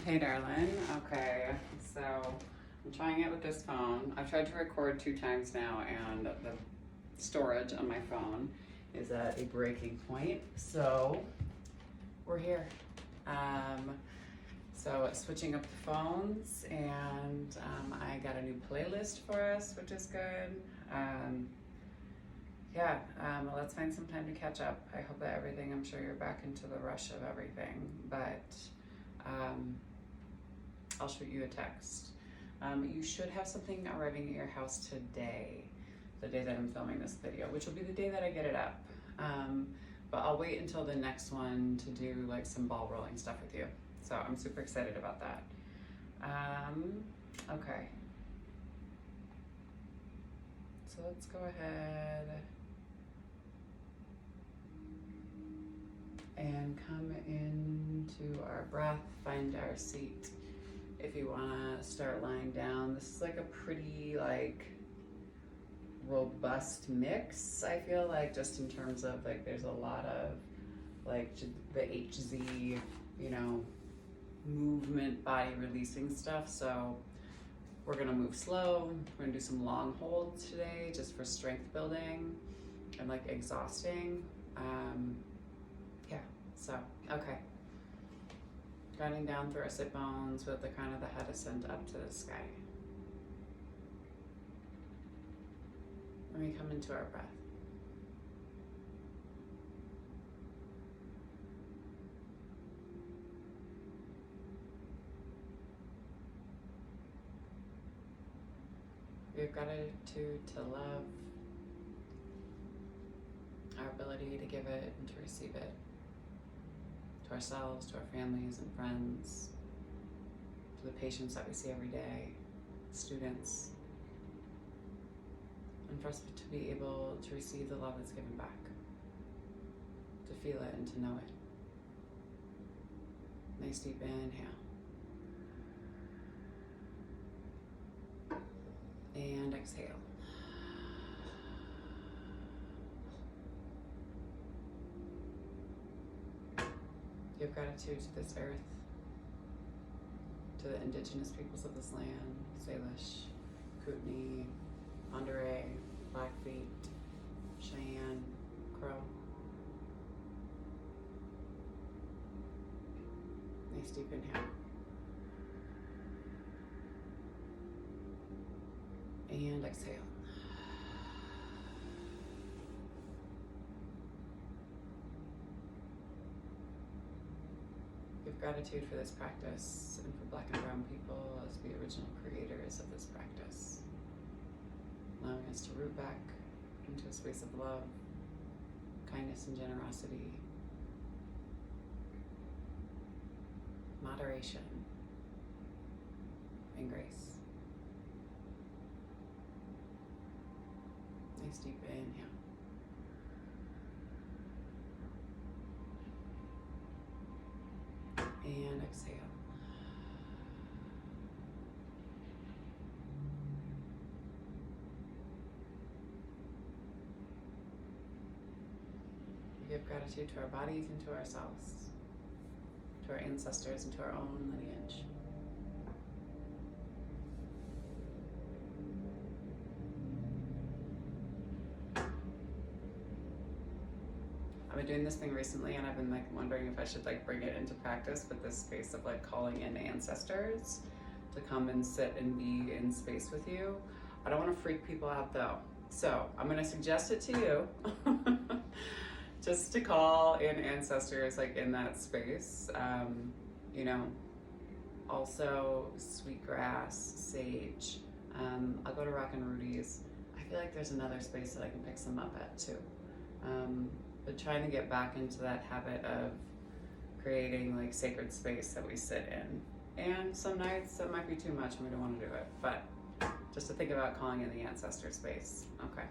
Hey darling, okay, so I'm trying it with this phone. I've tried to record 2 times now and the storage on my phone is at a breaking point, so we're here. So switching up the phones and I got a new playlist for us, which is good. Let's find some time to catch up. I hope that everything, I'm sure you're back into the rush of everything, but I'll shoot you a text. You should have something arriving at your house today, the day that I'm filming this video, which will be the day that I get it up. But I'll wait until the next one to do like some ball rolling stuff with you. So I'm super excited about that. Okay. So let's go ahead and come into our breath, find our seat. If you wanna start lying down, this is like a pretty robust mix, I feel like, just in terms of there's a lot of the HZ, movement, body releasing stuff. So we're gonna move slow. We're gonna do some long holds today just for strength building and exhausting. So, okay. Grounding down through our sit bones with the crown of the head ascend up to the sky. When we come into our breath. We have gratitude to love, our ability to give it and to receive it, to ourselves, to our families and friends, to the patients that we see every day, students, and for us to be able to receive the love that's given back, to feel it and to know it. Nice deep inhale. And exhale. Give gratitude to this earth, to the indigenous peoples of this land, Salish, Kootenai, Monterey, Blackfeet, Cheyenne, Crow. Nice deep inhale. And exhale. Give gratitude for this practice and for Black and Brown people as the original creators of this practice, allowing us to root back into a space of love, kindness and generosity, moderation, and grace. Nice deep inhale. And exhale. We give gratitude to our bodies and to ourselves, to our ancestors and to our own lineage. I've been doing this thing recently and I've been wondering if I should bring it into practice, but this space of calling in ancestors to come and sit and be in space with you. I don't want to freak people out though. So I'm going to suggest it to you just to call in ancestors in that space. Also sweetgrass, sage. I'll go to Rock and Rudy's. I feel like there's another space that I can pick some up at too. But trying to get back into that habit of creating sacred space that we sit in. And some nights that might be too much and we don't want to do it, but just to think about calling in the ancestor space. Okay.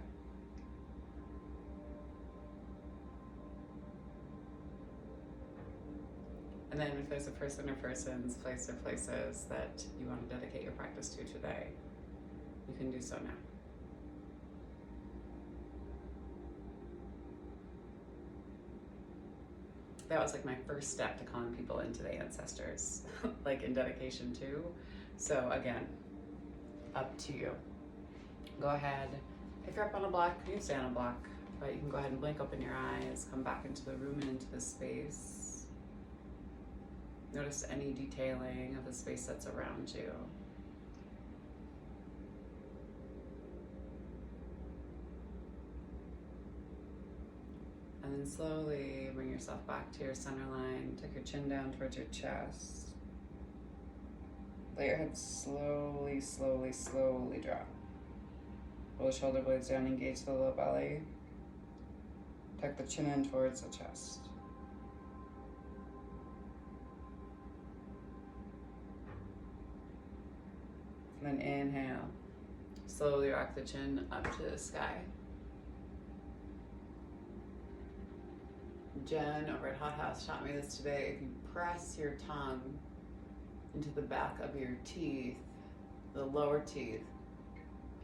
And then if there's a person or persons, place or places that you want to dedicate your practice to today, you can do so now. that was like my first step to calling people into the ancestors, like in dedication too. So again, up to you. Go ahead. If you're up on a block, you can stay on a block, but you can go ahead and blink open your eyes, come back into the room and into the space. Notice any detailing of the space that's around you. And then slowly bring yourself back to your center line. Take your chin down towards your chest. Let your head slowly, slowly, slowly drop. Pull the shoulder blades down, engage the low belly. Tuck the chin in towards the chest. And then inhale. Slowly rock the chin up to the sky. Jen over at Hot House taught me this today. If you press your tongue into the back of your teeth, the lower teeth,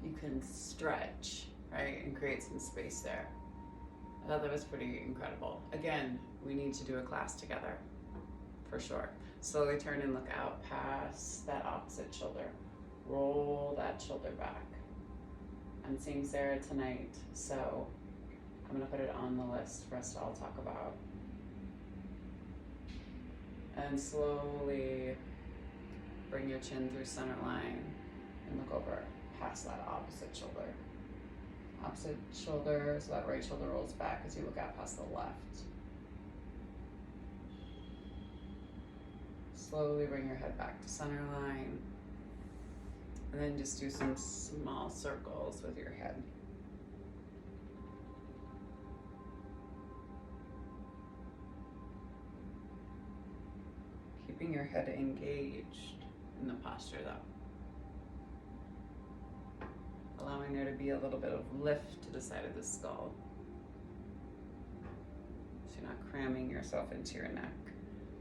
you can stretch, right, and create some space there. I thought that was pretty incredible. Again, we need to do a class together, for sure. Slowly turn and look out past that opposite shoulder. Roll that shoulder back. I'm seeing Sarah tonight, so I'm gonna put it on the list for us to all talk about. And slowly bring your chin through center line and look over past that opposite shoulder. Opposite shoulder, so that right shoulder rolls back as you look out past the left. Slowly bring your head back to center line. And then just do some small circles with your head. Keeping your head engaged in the posture though. Allowing there to be a little bit of lift to the side of the skull. So you're not cramming yourself into your neck.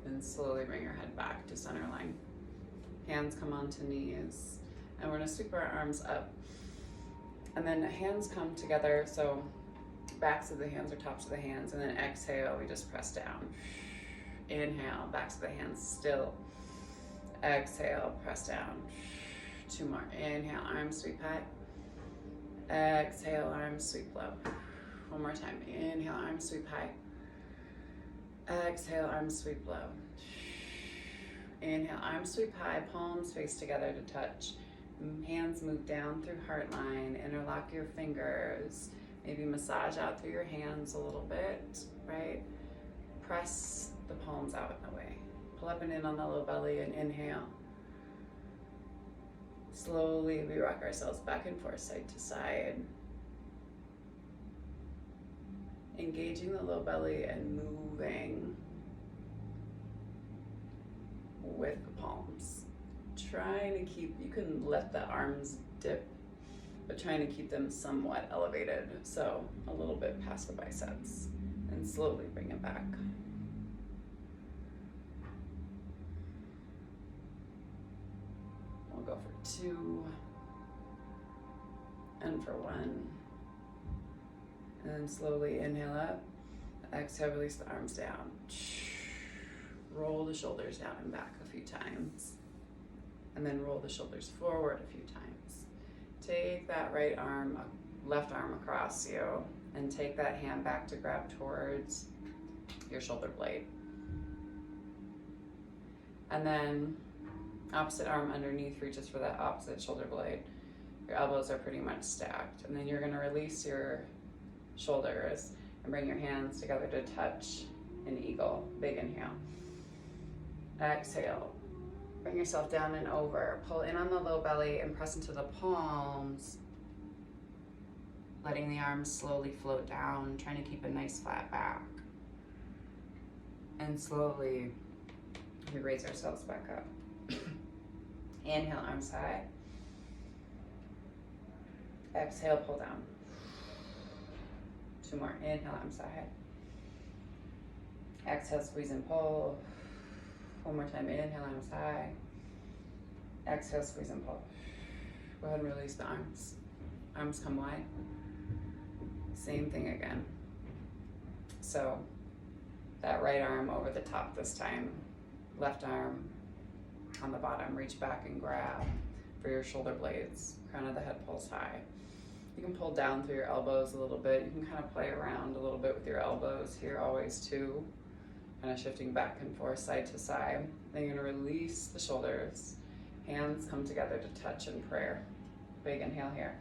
And slowly bring your head back to center line. Hands come onto knees. And we're gonna sweep our arms up. And then hands come together, so backs of the hands or tops of the hands, and then exhale, we just press down. Inhale, backs of the hands still. Exhale, press down. Two more. Inhale, arms sweep high. Exhale, arms sweep low. One more time. Inhale, arms sweep high. Exhale, arms sweep low. Inhale, arms sweep high, palms face together to touch. Hands move down through heart line, interlock your fingers, maybe massage out through your hands a little bit, right? Press the palms out and away. Pull up and in on the low belly and inhale. Slowly we rock ourselves back and forth, side to side. Engaging the low belly and moving with the palms. Trying to keep, you can let the arms dip, but trying to keep them somewhat elevated. So a little bit past the biceps and slowly bring it back. We'll go for 2 and for 1. And then slowly inhale up, exhale, release the arms down. Roll the shoulders down and back a few times. And then roll the shoulders forward a few times. Take that right arm, left arm across you, and take that hand back to grab towards your shoulder blade. And then opposite arm underneath reaches for that opposite shoulder blade. Your elbows are pretty much stacked. And then you're gonna release your shoulders and bring your hands together to touch an eagle. Big inhale. Exhale. Bring yourself down and over. Pull in on the low belly and press into the palms. Letting the arms slowly float down, trying to keep a nice flat back. And slowly we raise ourselves back up. Inhale, arms high. Exhale, pull down. 2 more. Inhale, arms high. Exhale, squeeze and pull. 1 more time. Inhale, arms high. Exhale, squeeze and pull. Go ahead and release the arms. Arms come wide. Same thing again. So that right arm over the top this time. Left arm on the bottom. Reach back and grab for your shoulder blades. Crown of the head pulls high. You can pull down through your elbows a little bit. You can kind of play around a little bit with your elbows here always too. Kind of shifting back and forth, side to side. Then you're gonna release the shoulders. Hands come together to touch in prayer. Big inhale here.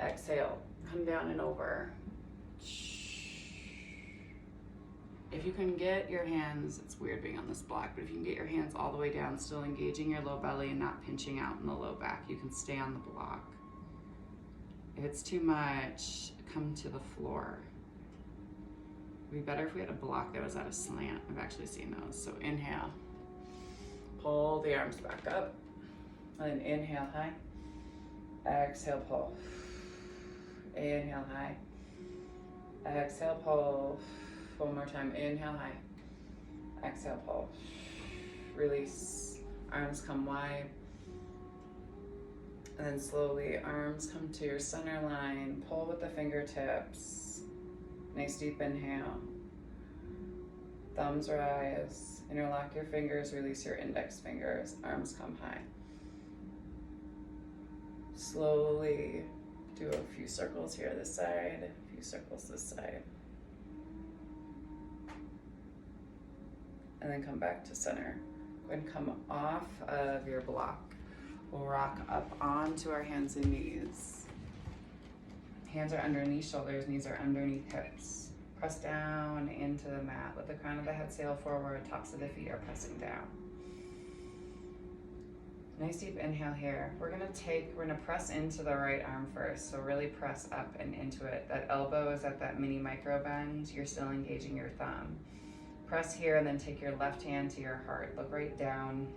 Exhale, come down and over. If you can get your hands, it's weird being on this block, but if you can get your hands all the way down, still engaging your low belly and not pinching out in the low back, you can stay on the block. If it's too much, come to the floor. It'd be better if we had a block that was at a slant. I've actually seen those. So inhale, pull the arms back up, and then inhale high, exhale pull, inhale high, exhale pull. One more time, inhale high, exhale pull, release, arms come wide, and then slowly arms come to your center line, pull with the fingertips, nice deep inhale, thumbs rise, interlock your fingers, release your index fingers, arms come high. Slowly do a few circles here this side, a few circles this side. And then come back to center. Go ahead and come off of your block. We'll rock up onto our hands and knees. Hands are underneath shoulders, knees are underneath hips. Press down into the mat. Let the crown of the head sail forward, tops of the feet are pressing down. Nice deep inhale here. We're gonna press into the right arm first. So really press up and into it. That elbow is at that mini micro bend. You're still engaging your thumb. Press here and then take your left hand to your heart. Look right down,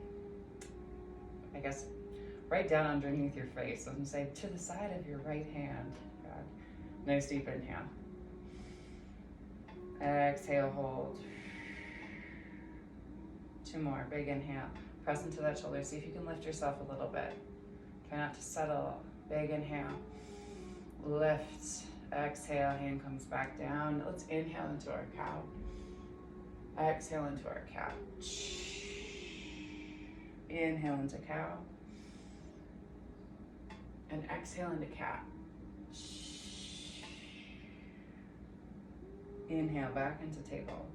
I guess, right down underneath your face. I'm gonna say to the side of your right hand. God. Nice deep inhale. Exhale, hold. Two more, big inhale. Press into that shoulder. See if you can lift yourself a little bit. Try not to settle. Big inhale. Lift. Exhale, hand comes back down. Let's inhale into our cow. Exhale into our cat. Inhale into cow. And exhale into cat. Inhale back into table.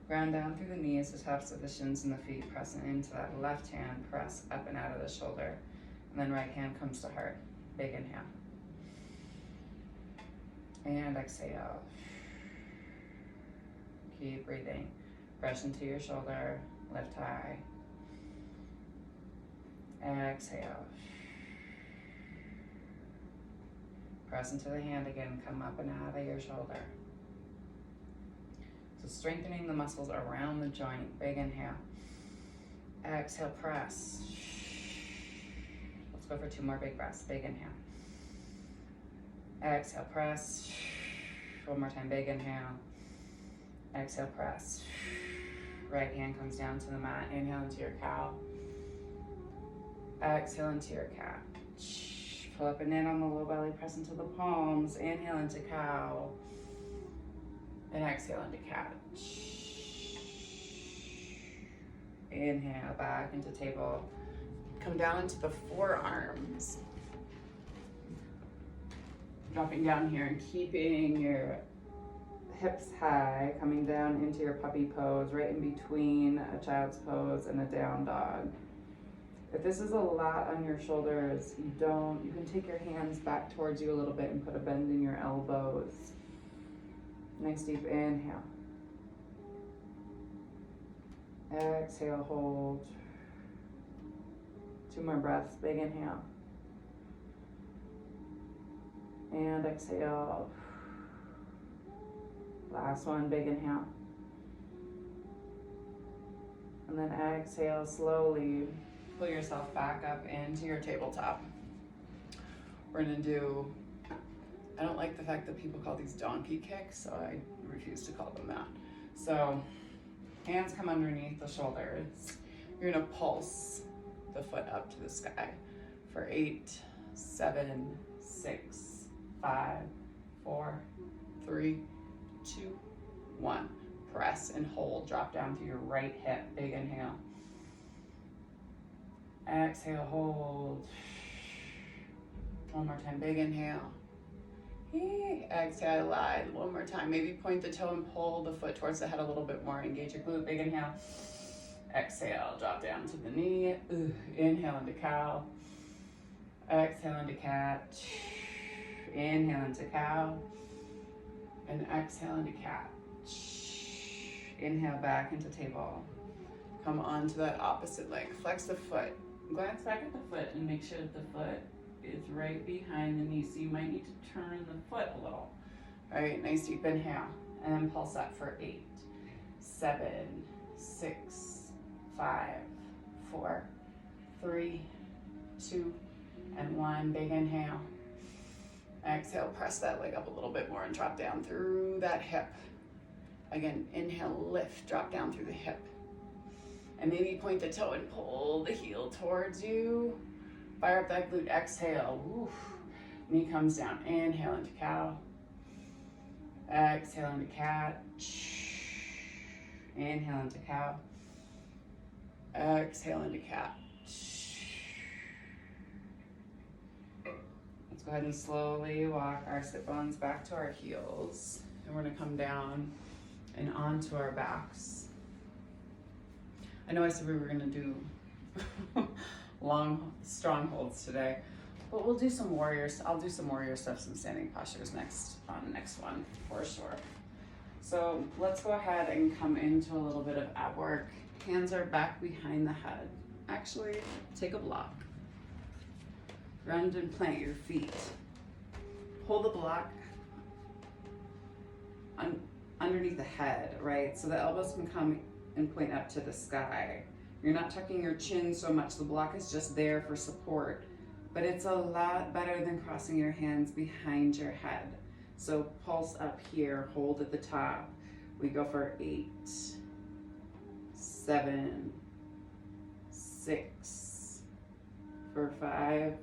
Ground down through the knees, the tops of the shins and the feet, pressing into that left hand, press up and out of the shoulder. And then right hand comes to heart. Big inhale. And exhale. Keep breathing. Press into your shoulder, lift high. Exhale. Press into the hand again, come up and out of your shoulder. So strengthening the muscles around the joint, big inhale. Exhale, press. Let's go for two more big breaths, big inhale. Exhale, press. One more time, big inhale. Exhale, press. Right hand comes down to the mat. Inhale into your cow. Exhale into your cat. Pull up and in on the low belly, press into the palms. Inhale into cow. And exhale into cat. Inhale back into table. Come down into the forearms. Dropping down here and keeping your hips high, coming down into your puppy pose, right in between a child's pose and a down dog. If this is a lot on your shoulders, you can take your hands back towards you a little bit and put a bend in your elbows. Nice deep inhale. Exhale, hold. Two more breaths, big inhale. And exhale. Last one, big inhale. And then exhale, slowly pull yourself back up into your tabletop. We're gonna do, I don't like the fact that people call these donkey kicks, so I refuse to call them that. So hands come underneath the shoulders. You're gonna pulse the foot up to the sky for 8, 7, 6, 5, 4, 3, 2, 1. press and hold. Drop down through your right hip. Big inhale. Exhale, hold. One more time, big inhale. Exhale, glide. One more time. Maybe point the toe and pull the foot towards the head a little bit more. Engage your glute. Big inhale. Exhale, drop down to the knee. Inhale into cow. Exhale into cat. Inhale into cow. And exhale into cat. Inhale back into table. Come on to that opposite leg. Flex the foot. Glance back at the foot and make sure that the foot is right behind the knee. So you might need to turn the foot a little. All right, nice deep inhale. And then pulse up for 8, 7, 6, 5, 4, 3, 2, and 1. Big inhale. Exhale, press that leg up a little bit more and drop down through that hip. Again, inhale, lift, drop down through the hip. And maybe point the toe and pull the heel towards you. Fire up that glute, exhale. Oof. Knee comes down, inhale into cow. Exhale into cat. Inhale into cow. Exhale into cat. Let's go ahead and slowly walk our sit bones back to our heels. And we're gonna come down and onto our backs. I know I said we were gonna do long strongholds today, but we'll do some warriors. I'll do some warrior stuff, some standing postures next on the next one for sure. So let's go ahead and come into a little bit of ab work. Hands are back behind the head. Actually, take a block. Ground and plant your feet. Pull the block underneath the head, right? So the elbows can come and point up to the sky. You're not tucking your chin so much. The block is just there for support, but it's a lot better than crossing your hands behind your head. So pulse up here, hold at the top. We go for 8, 7, 6, for 5,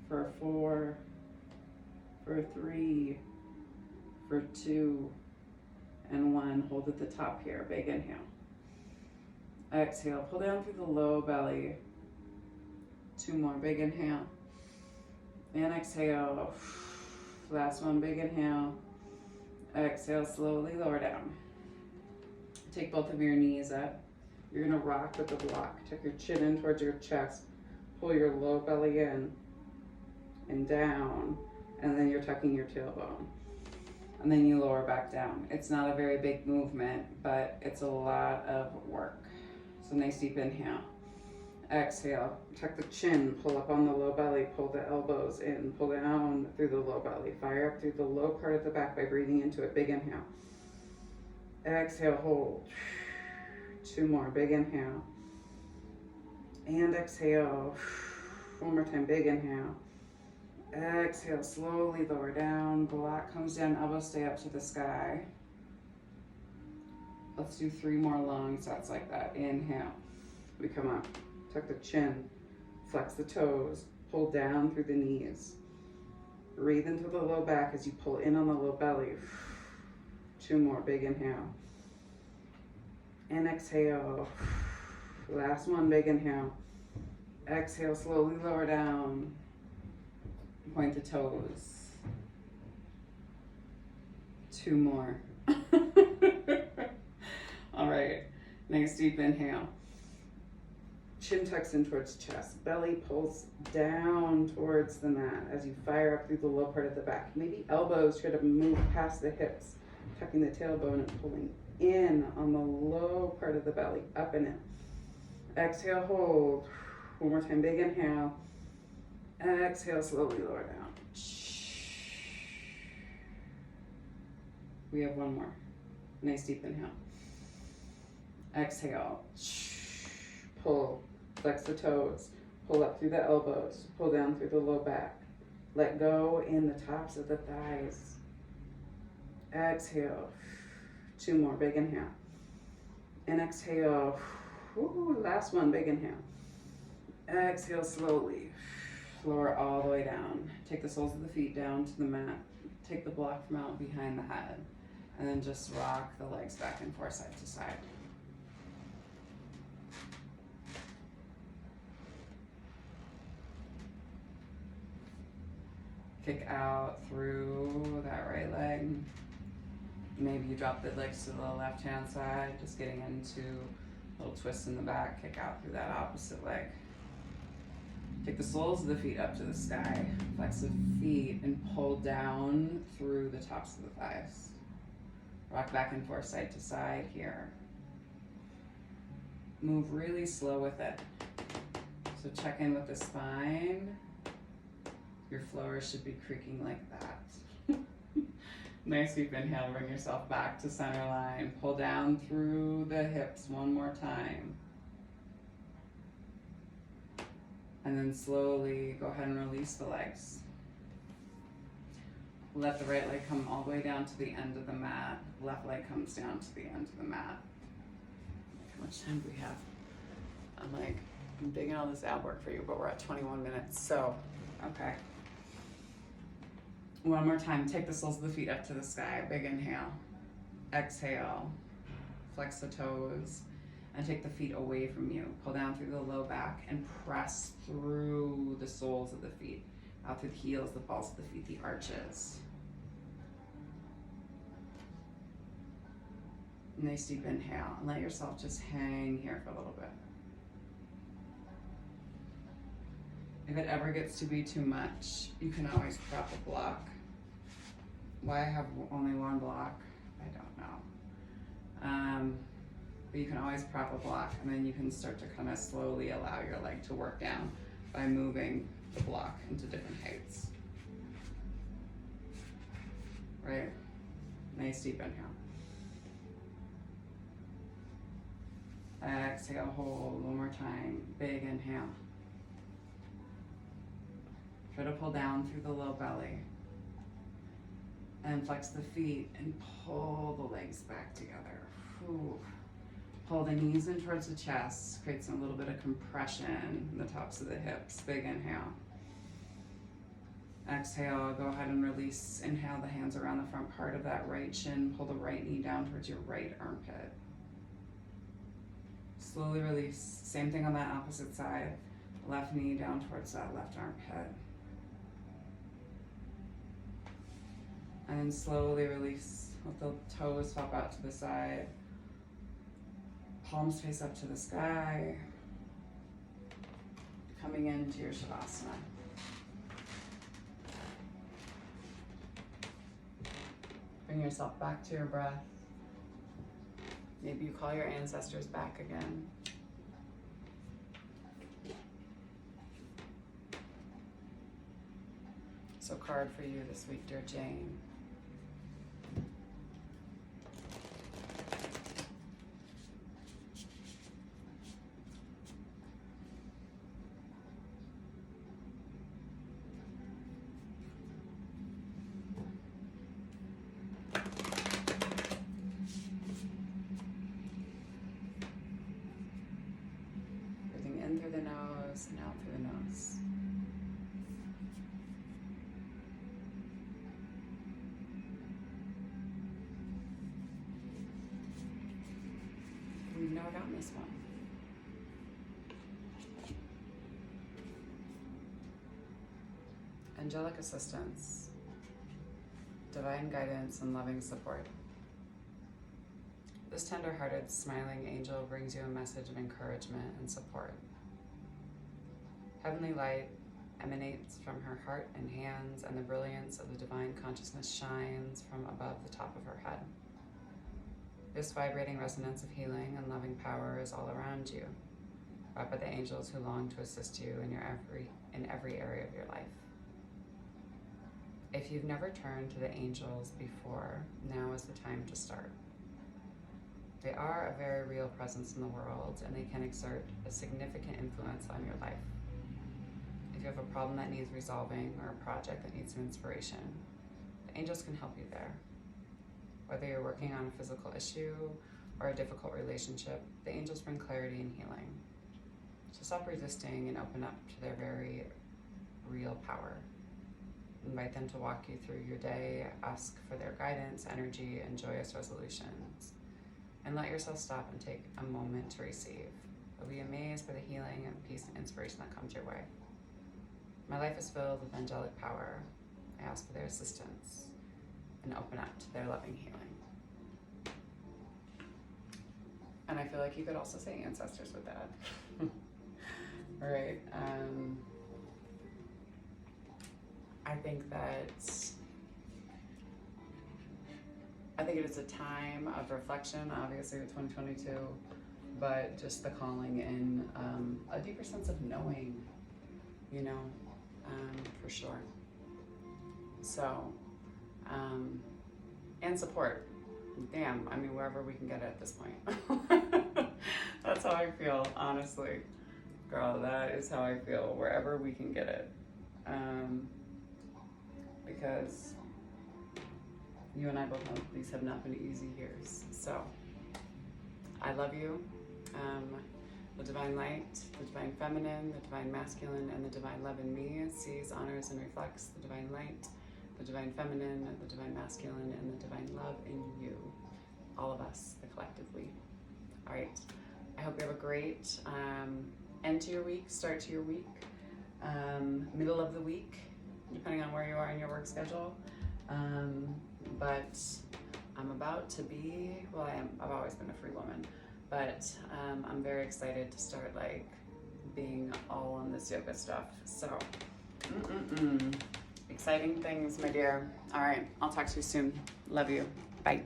for 4, for 3, for 2, and 1. Hold at the top here, big inhale. Exhale, pull down through the low belly. 2 more, big inhale. And exhale. Last one, big inhale. Exhale, slowly lower down. Take both of your knees up. You're gonna rock with the block. Tuck your chin in towards your chest. Pull your low belly in and down. And then you're tucking your tailbone. And then you lower back down. It's not a very big movement, but it's a lot of work. So nice deep inhale. Exhale, tuck the chin, pull up on the low belly, pull the elbows in, pull down through the low belly. Fire up through the low part of the back by breathing into it. Big inhale. Exhale, hold. 2 more, big inhale. And exhale. 1 more time, big inhale. Exhale, slowly lower down. Block comes down, elbows stay up to the sky. Let's do 3 more long sets like that. Inhale. We come up. Tuck the chin. Flex the toes. Pull down through the knees. Breathe into the low back as you pull in on the low belly. 2 more. Big inhale. And exhale. Last one. Big inhale. Exhale. Slowly lower down. Point the toes. 2 more. All right. Nice deep inhale. Chin tucks in towards chest. Belly pulls down towards the mat as you fire up through the low part of the back. Maybe elbows try to move past the hips, tucking the tailbone and pulling in on the low part of the belly, up and in. Exhale, hold. 1 more time, big inhale. Exhale, slowly lower down. We have 1 more. Nice deep inhale. Exhale. Pull. Flex the toes. Pull up through the elbows. Pull down through the low back. Let go in the tops of the thighs. Exhale. 2 more. Big inhale. And exhale. Woo, last one. Big inhale. Exhale slowly. Lower all the way down. Take the soles of the feet down to the mat. Take the block from out behind the head. And then just rock the legs back and forth side to side. Kick out through that right leg. Maybe you drop the legs to the left-hand side, just getting into a little twist in the back, kick out through that opposite leg. Take the soles of the feet up to the sky, flex the feet and pull down through the tops of the thighs. Rock back and forth side to side here. Move really slow with it. So check in with the spine. Your floor should be creaking like that. Nice deep inhale, bring yourself back to center line. Pull down through the hips one more time. And then slowly go ahead and release the legs. Let the right leg come all the way down to the end of the mat. Left leg comes down to the end of the mat. How much time do we have? I'm digging all this ab work for you, but we're at 21 minutes, so, okay. One more time, take the soles of the feet up to the sky, big inhale. Exhale, flex the toes, and take the feet away from you. Pull down through the low back and press through the soles of the feet, out through the heels, the balls of the feet, the arches. Nice deep inhale, and let yourself just hang here for a little bit. If it ever gets to be too much, you can always prep a block. Why I have only one block, I don't know. But you can always prep a block, and then you can start to kind of slowly allow your leg to work down by moving the block into different heights. Right? Nice deep inhale. Exhale, hold one more time. Big inhale. Try to pull down through the low belly. And flex the feet and pull the legs back together. Whew. Pull the knees in towards the chest. Creates a little bit of compression in the tops of the hips. Big inhale. Exhale, go ahead and release. Inhale the hands around the front part of that right shin. Pull the right knee down towards your right armpit. Slowly release. Same thing on that opposite side. Left knee down towards that left armpit. And then slowly release. Let the toes pop out to the side. Palms face up to the sky. Coming into your Shavasana. Bring yourself back to your breath. Maybe you call your ancestors back again. So card for you this week, dear Jane. Through the nose and out through the nose. We've never gotten this one. Angelic assistance, divine guidance, and loving support. This tender-hearted, smiling angel brings you a message of encouragement and support. Heavenly light emanates from her heart and hands, and the brilliance of the divine consciousness shines from above the top of her head. This vibrating resonance of healing and loving power is all around you, brought by the angels who long to assist you in every area of your life. If you've never turned to the angels before, now is the time to start. They are a very real presence in the world, and they can exert a significant influence on your life. If you have a problem that needs resolving or a project that needs some inspiration, the angels can help you there. Whether you're working on a physical issue or a difficult relationship, the angels bring clarity and healing. So stop resisting and open up to their very real power. Invite them to walk you through your day, ask for their guidance, energy, and joyous resolutions. And let yourself stop and take a moment to receive. You'll be amazed by the healing and peace and inspiration that comes your way. My life is filled with angelic power. I ask for their assistance and open up to their loving healing. And I feel like you could also say ancestors with that. All right. I think it is a time of reflection, obviously with 2022, but just the calling in a deeper sense of knowing, you know, for sure. So, and support. Damn, I mean, wherever we can get it at this point. That's how I feel, honestly. Girl, that is how I feel, wherever we can get it. Because you and I both know these have not been easy years. So, I love you. The divine light, the divine feminine, the divine masculine, and the divine love in me sees, honors, and reflects the divine light, the divine feminine, the divine masculine, and the divine love in you. All of us, collectively. All right. I hope you have a great end to your week, start to your week, middle of the week, depending on where you are in your work schedule. But I'm about to be, well, I've always been a free woman, but I'm very excited to start like being all on this yoga stuff. So, exciting things, my dear. All right, I'll talk to you soon. Love you. Bye.